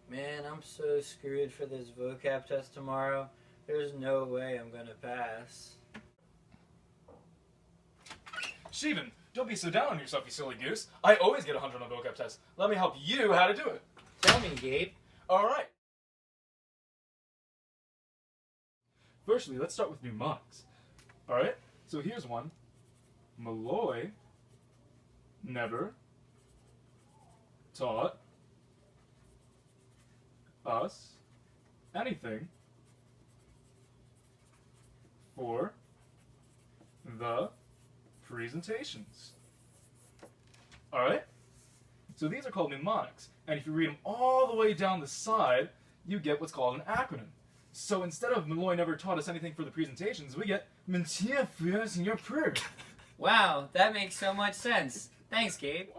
Man, I'm so screwed for this vocab test tomorrow. There's no way I'm gonna pass. Shiven, don't be so down on yourself, you silly goose. I always get 100 on a vocab test. Let me help you how to do it. Tell me, Gabe. Alright. Firstly, let's start with mnemonics. Alright, so here's one. Malloy never taught us anything for the presentations. Alright? So these are called mnemonics, and if you read them all the way down the side, you get what's called an acronym. So instead of Malloy never taught us anything for the presentations, we get Monsieur Furs in your prayer. Wow, that makes so much sense. Thanks, Gabe.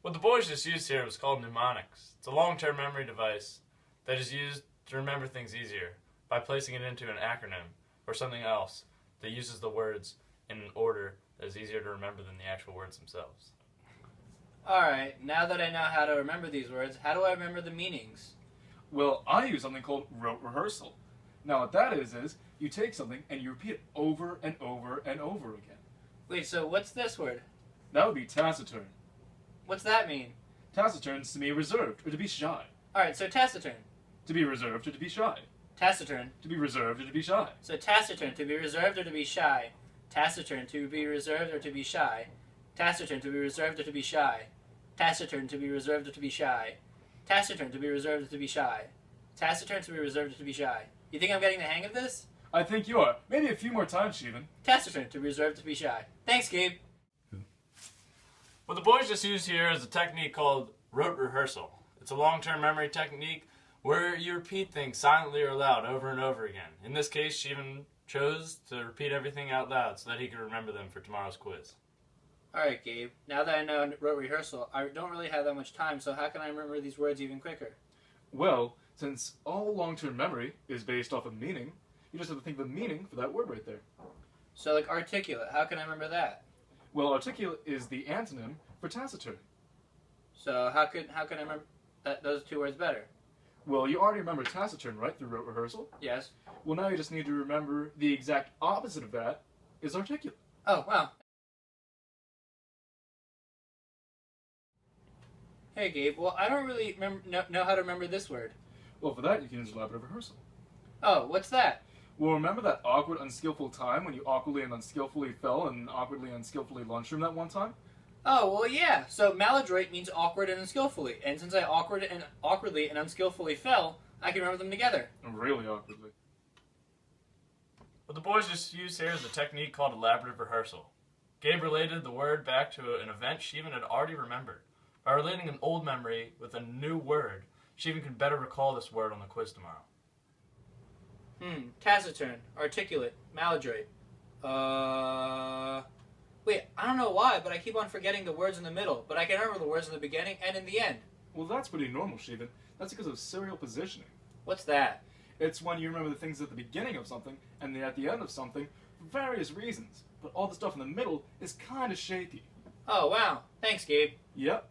What the boys just used here was called mnemonics. It's a long-term memory device that is used to remember things easier by placing it into an acronym or something else that uses the words in an order that is easier to remember than the actual words themselves. Alright, now that I know how to remember these words, how do I remember the meanings? Well, I use something called rote rehearsal. Now what that is you take something and you repeat it over and over and over again. Wait, so what's this word? That would be taciturn. What's that mean? Taciturn is to be reserved or to be shy. Alright, so taciturn. To be reserved or to be shy. Taciturn. To be reserved or to be shy. So taciturn, to be reserved or to be shy. Taciturn, to be reserved or to be shy. Taciturn, to be reserved or to be shy. Taciturn, to be reserved or to be shy. Taciturn, to be reserved or to be shy. Taciturn, to be reserved or to be shy. You think I'm getting the hang of this? I think you are. Maybe a few more times, Shiven. Taciturn, to be reserved or to be shy. Thanks, Gabe. What the boys just used here is a technique called rote rehearsal. It's a long-term memory technique where you repeat things silently or loud over and over again. In this case, Shiven chose to repeat everything out loud so that he could remember them for tomorrow's quiz. Alright, Gabe. Now that I know rote rehearsal, I don't really have that much time, so how can I remember these words even quicker? Well, since all long-term memory is based off of meaning, you just have to think of the meaning for that word right there. So, like articulate, how can I remember that? Well, articulate is the antonym for taciturn. So, how can I remember those two words better? Well, you already remember taciturn, right, through rote rehearsal? Yes. Well, now you just need to remember the exact opposite of that is articulate. Oh, wow. Hey, Gabe. Well, I don't really know how to remember this word. Well, for that, you can use elaborate rehearsal. Oh, what's that? Well, remember that awkward, unskillful time when you awkwardly and unskillfully fell and awkwardly and unskillfully lunchroomed that one time? Oh, well, yeah. So maladroit means awkward and unskillfully. And since I awkwardly and unskillfully fell, I can remember them together. Really awkwardly. What the boys just used here is a technique called elaborative rehearsal. Gabe related the word back to an event Shiven had already remembered. By relating an old memory with a new word, Shiven can better recall this word on the quiz tomorrow. Taciturn, articulate, maladroit. Wait, I don't know why, but I keep on forgetting the words in the middle, but I can remember the words in the beginning and in the end. Well, that's pretty normal, Shiven. That's because of serial positioning. What's that? It's when you remember the things at the beginning of something and then at the end of something for various reasons. But all the stuff in the middle is kind of shaky. Oh, wow. Thanks, Gabe. Yep.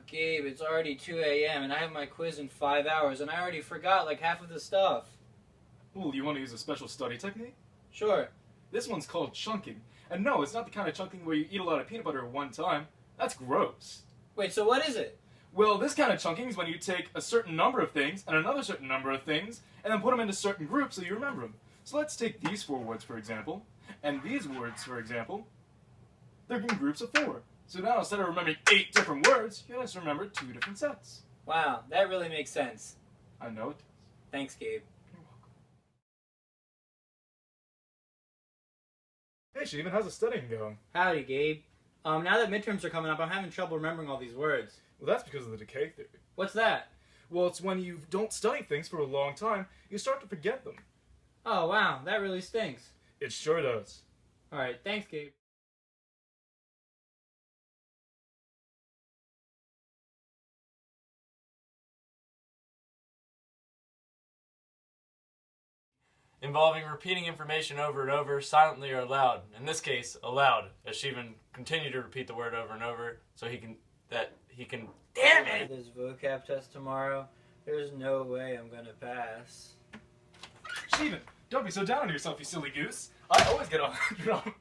Gabe, it's already 2 a.m. and I have my quiz in 5 hours and I already forgot like half of the stuff. Ooh, you want to use a special study technique? Sure. This one's called chunking. And no, it's not the kind of chunking where you eat a lot of peanut butter at one time. That's gross. Wait, so what is it? Well, this kind of chunking is when you take a certain number of things and another certain number of things and then put them into certain groups so you remember them. So let's take these 4 words, for example, and these words, for example. They're in groups of 4. So now instead of remembering 8 different words, you just remember 2 different sets. Wow, that really makes sense. I know it does. Thanks, Gabe. You're welcome. Hey, Shiven, how's the studying going? Howdy, Gabe. Now that midterms are coming up, I'm having trouble remembering all these words. Well, that's because of the decay theory. What's that? Well, it's when you don't study things for a long time, you start to forget them. Oh, wow, that really stinks. It sure does. Alright, thanks, Gabe. involving repeating information over and over, silently or aloud. In this case, aloud, as Shiven continued to repeat the word over and over, so he can. Damn it! This vocab test tomorrow. There's no way I'm gonna pass. Shiven, don't be so down on yourself, you silly goose. I always get 100 on